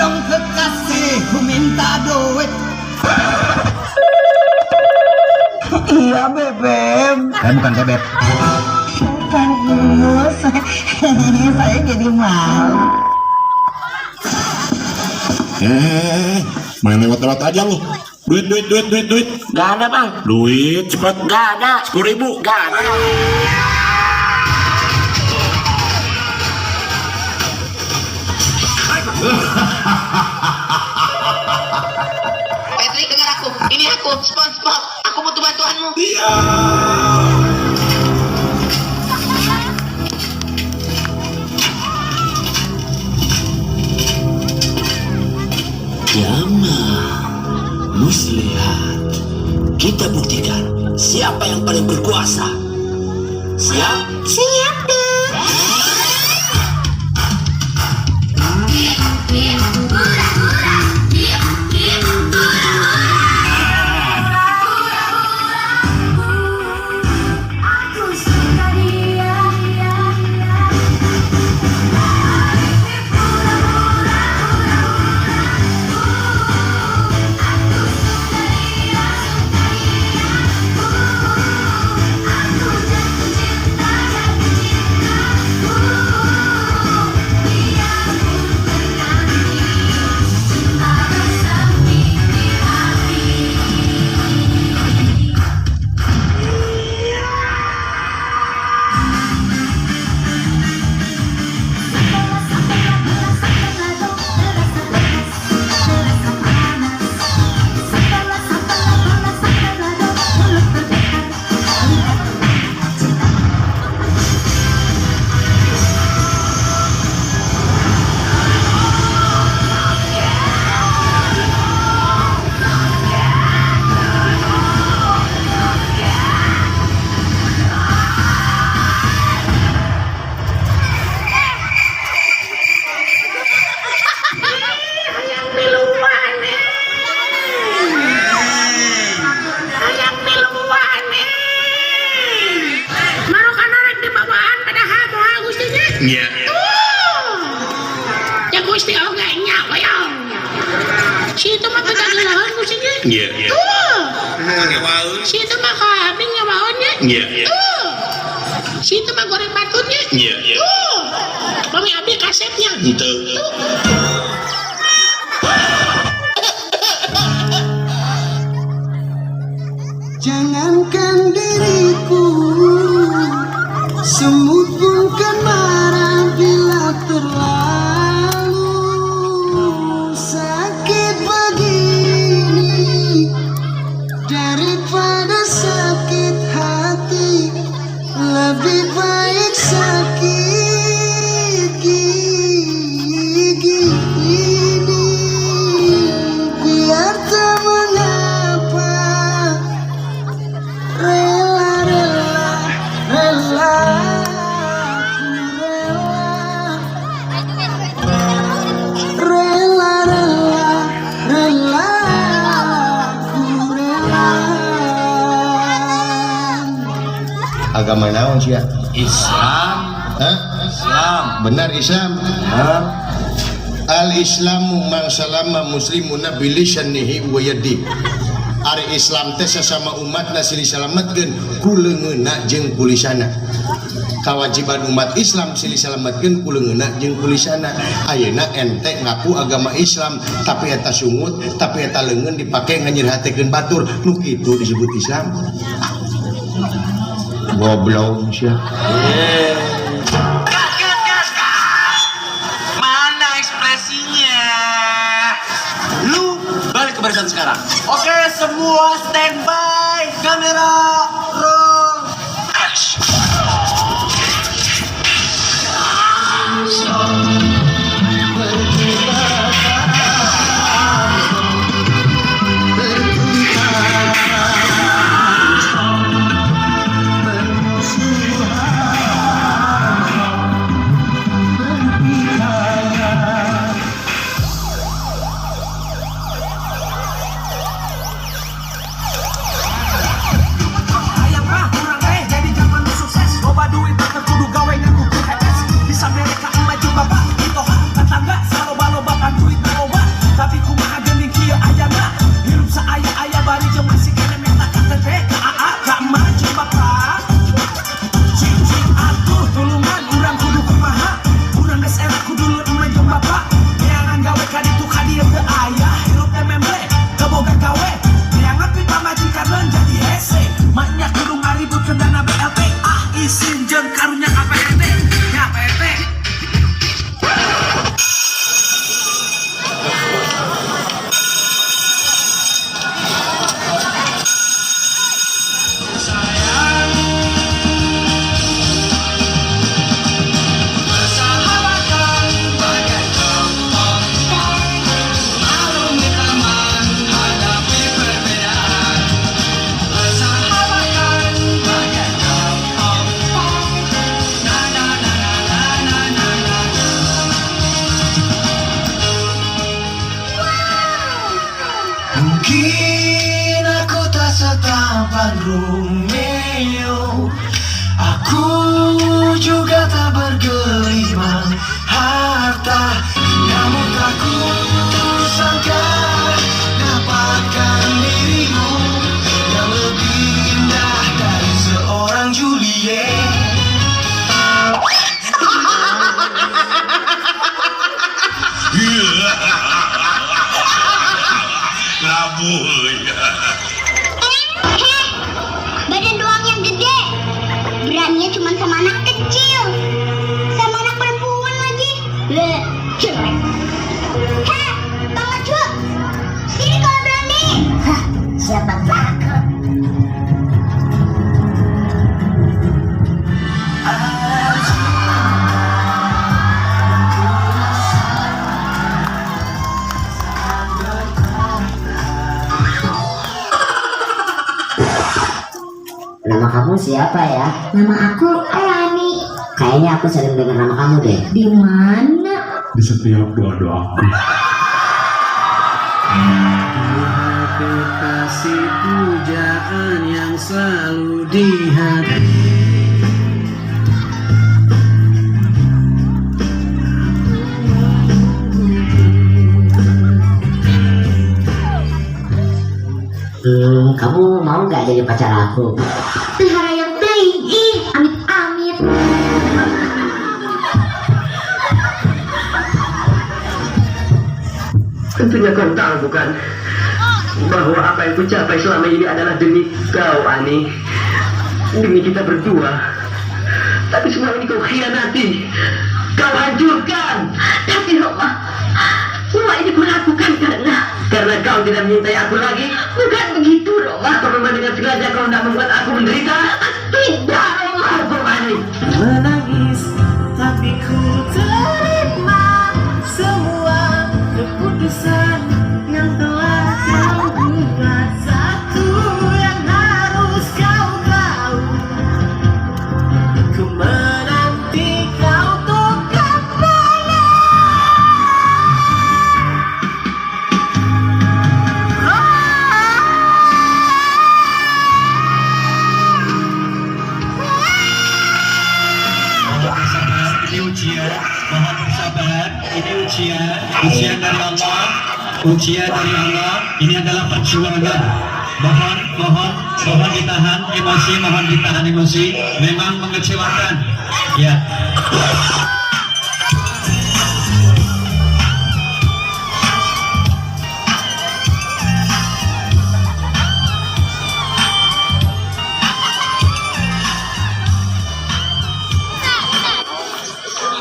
dong kekasihku minta duit. Iya bebek. Saya bukan bebek. Bagus. Saya jadi malu. Main lewat-lewat aja lu. Duit. Gak ada bang. Duit cepat. Gak ada. 10.000. Gak ada. Patrick, dengar aku. Ini aku, SpongeBob. Aku butuh bantuanmu. Iya. Yama, muslihat. Kita buktikan siapa yang paling berkuasa. Siap? Siap deh. Iya. Ya Gusti oge nya bayang. Si itu mah kegagalan Gustinya. Iya. Si itu mah kambing nyawaonnya. Iya. Si itu mah goreng batunya. Iya. Mami abdi kasetnya. Itu. Jangankan diriku, semut pun kan marah bila terlalu sakit begini. Daripada sakit hati, lebih baik sakit gigi ini. Biar tak mengapa, Agama naon sih ya? Islam. Hah? Islam. Benar Islam. Al-Islamu man salama muslimuna bilisanihi wa yadi. Ari Islam teh sesama umatna silih salametkeun ku leungeunna jeung ku lisanna. Kewajiban umat Islam silih salametkeun ku leungeunna jeung ku lisanna. Ayeuna ente ngaku agama Islam tapi eta sungut, tapi eta leungeun dipake nganyirhatekeun batur, nu kitu disebut Islam. Goblok sih. Gas. Mana ekspresinya? Lu balik ke barisan sekarang. Oke, semua standby. Kamera roll. Labuy. Heh, badan doang yang gede. Beraninya cuma sama anak kecil. Sama anak perempuan lagi. Bleh, jelek. Heh, Bang Acut. Sini kalau berani. Hah, siapa takut? Nama kamu siapa ya? Nama aku Rani. Kayaknya aku sering dengar nama kamu deh. Di mana? Di setiap doa-doaku. Kasih pujaan yang selalu di hati. Kamu mau nggak jadi pacar aku? Pelihara yang bling. Ih, amit-amit. Tentunya kau tahu bukan bahwa apa yang kucapai selama ini adalah demi kau, Ani, demi kita berdua. Tapi semua ini kau khianati, kau hancurkan. Tapi Roma, semua ini kulakukan karena kau tidak menyintai aku lagi. bukan begitu, Roma. Apa memang dengan sengaja kau tidak membuat aku menderita? Tidak, Roma. Hukum Ani. Menangis tapi ku terima semua keputusan yang telah kau buat. Satu yang harus kau tahu, ku menanti kau untuk kembali. Ini ujian, mohon bersabar. Ini ujian dari Allah, ujian dari Allah. Ini adalah perjuangan. Mohon ditahan emosi. Memang mengecewakan. Ya.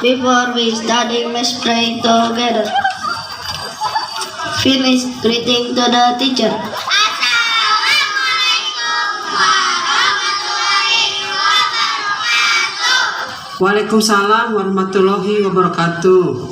Before we study, let's pray together. Finish greeting to the teacher. Waalaikumsalam warahmatullahi wabarakatuh.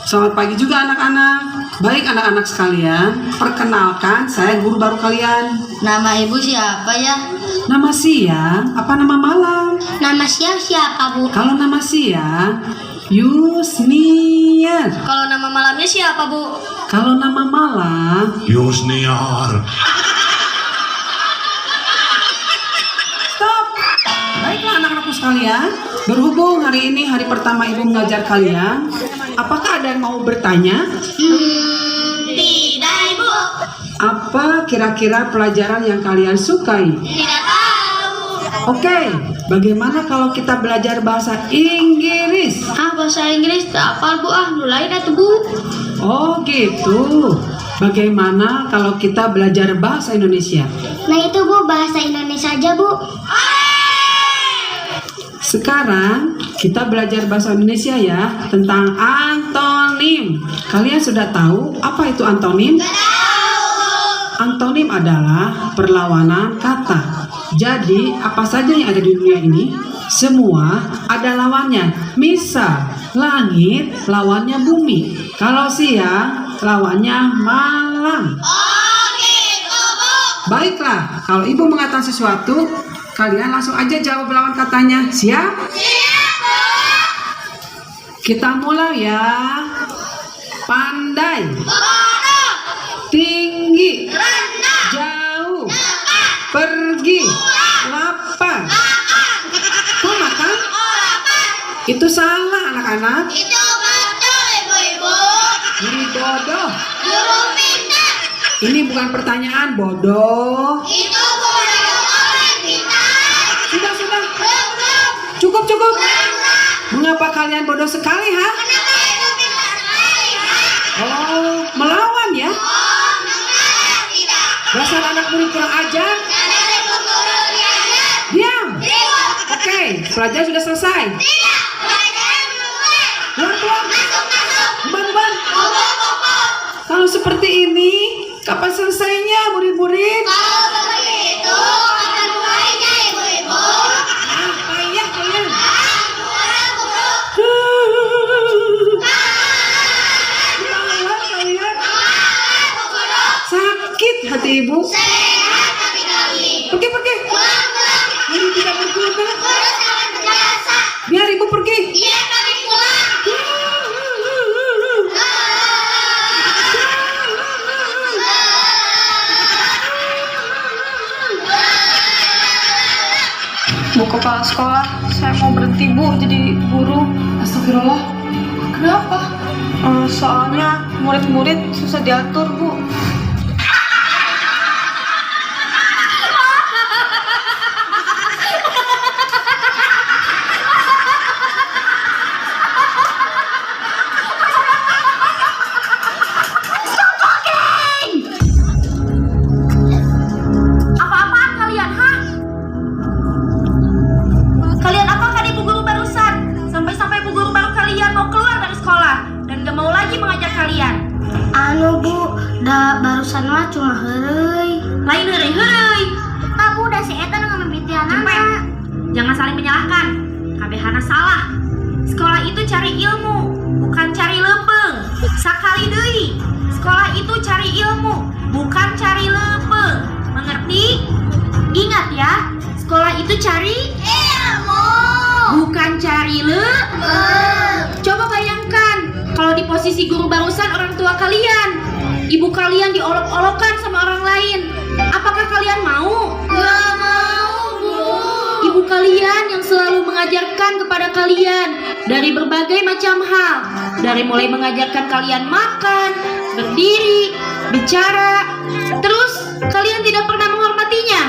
Selamat pagi juga anak-anak. Baik anak-anak sekalian, perkenalkan saya guru baru kalian. Nama ibu siapa ya? Nama siang apa nama malam? Nama siapa, Bu? Kalau nama siang Yusniar. Kalau nama malamnya siapa, Bu? Kalau nama malam Yusniar. stop. Baiklah anak-anakku sekalian, berhubung hari ini hari pertama ibu mengajar kalian, apakah ada yang mau bertanya? Tidak, Ibu. Apa kira-kira pelajaran yang kalian sukai? Tidak tahu. Oke, bagaimana kalau kita belajar bahasa Inggris? Bahasa Inggris tak hafal, Bu. Mulai dah tuh, Bu. Oh gitu. Bagaimana kalau kita belajar bahasa Indonesia? Nah itu, Bu, bahasa Indonesia aja, Bu. Sekarang kita belajar bahasa Indonesia ya, tentang antonim. Kalian sudah tahu apa itu antonim? Antonim adalah perlawanan kata. Jadi apa saja yang ada di dunia ini, semua ada lawannya. Misal, langit lawannya bumi. Kalau siang lawannya malam. Baiklah, kalau ibu mengatakan sesuatu, kalian langsung aja jawab lawan katanya. Siap? Kita mulai ya. Pandai, tinggi, jauh, pergi, lapar. Kok makan? Itu salah anak-anak. Itu betul, Ibu-ibu. Ini bodoh. Guru pintar. Ini bukan pertanyaan bodoh. Itu guru orang pintar. Sudah. Belum. Cukup. Mengapa kalian bodoh sekali, ha? Kenapa itu pintar sekali, ha? Oh, melawan ya? Oh, mengalah tidak. Dasar anak murid kurang ajar. Karena ribut guru diajar. Diam. Ribut. Oke, pelajaran sudah selesai. Tidak, pelajaran belum mulai. Keluar. Masuk, masuk. Beban. Kumpul, kumpul. Kalau seperti ini, kapan selesainya murid-murid? Kalau begitu, kapan mulainya ibu-ibu? Apa ya kalian? Kurang, guru. Malah kalian. Guru. Sakit hati ibu. Sehat hati kami. Pergi. Pulang, pulang. Ini tidak berguna. Guru sangat berjasa. Biar ibu pergi. Biar kami pulang. Bu kepala sekolah, saya mau berhenti Bu jadi guru. Astagfirullah. Kenapa? Soalnya murid-murid susah diatur Bu. Apa-apaan kalian, ha? Kalian apakan ibu guru barusan? Sampai-sampai ibu guru baru kalian mau keluar dari sekolah dan gak mau lagi mengajar kalian. Anu Bu, barusan mah cuma heureuy. Lain heureui. Tabu dah si eta dengan membitianana. Jangan saling menyalahkan. Kabehana salah. Sekolah itu cari ilmu, bukan cari lempeng. Sakali deui. Sekolah itu cari ilmu, bukan cari lempeng. Mengerti? Ingat ya, sekolah itu cari ilmu, bukan cari lempeng. Coba bayangkan kalau di posisi guru barusan orang tua kalian, ibu kalian diolok-olokkan sama orang lain. Apakah kalian mau? Gak mau, Bu. Ibu kalian yang selalu mengajarkan kepada kalian dari berbagai macam hal. Dari mulai mengajarkan kalian makan, berdiri, bicara. Terus kalian tidak pernah menghormatinya.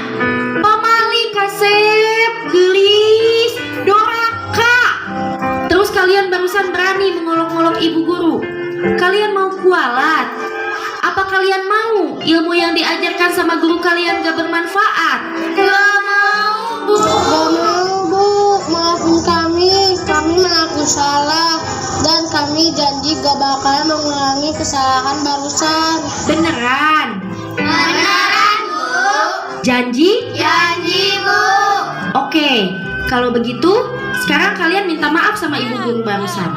Pamali, kasep, gelis, doraka. Terus kalian barusan berani mengolok-olok ibu guru. Kalian mau kualat? Apa kalian mau ilmu yang diajarkan sama guru kalian gak bermanfaat? Gak mau, Bu. Gak mau Bu, maafin kami mengaku salah dan kami janji gak bakal mengulangi kesalahan barusan. Beneran? Beneran, Bu. Janji? Janji, Bu. Oke, kalau begitu sekarang kalian minta maaf sama ibu guru barusan.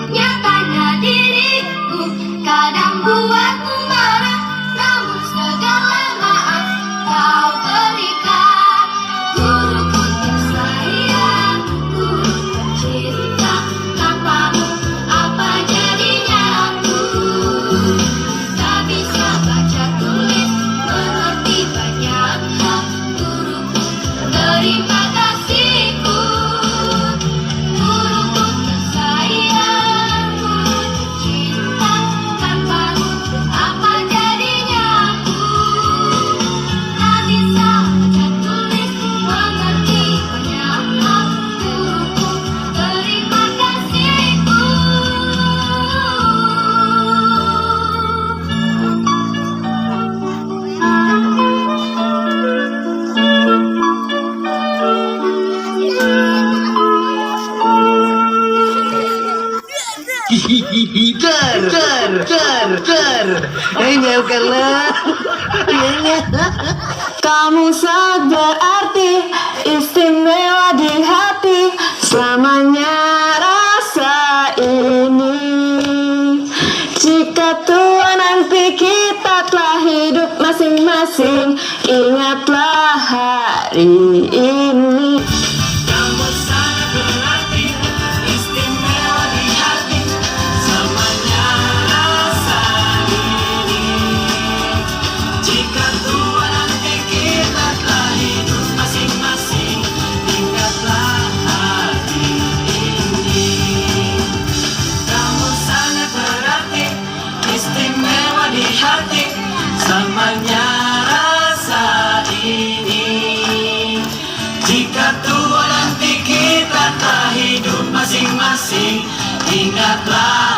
Nyatanya diriku kadang buatmu marah, namun segala maaf kau berikan. Guruku tersayang, guru tercinta, tanpamu apa jadinya aku? Tak bisa baca tulis, mengerti banyak hal. Guruku, terima kasihku. Guruku tersayang, guru tercinta, tanpamu apa jadinya aku? Tak bisa baca tulis, mengerti banyak hal. Guruku, terima kasihku. Kamu sangat berarti, istimewa di hati, selamanya rasa ini. Jika tua nanti kita telah hidup masing-masing, ingatlah hari ini. Kamu sangat berarti, istimewa di hati, selamanya rasa ini. Jika tua nanti kita telah hidup masing-masing, ingatlah hari ini. Kamu sangat berarti. di hati samanya rasa ini. Jika tua nanti kita tak hidup masing-masing, ingatlah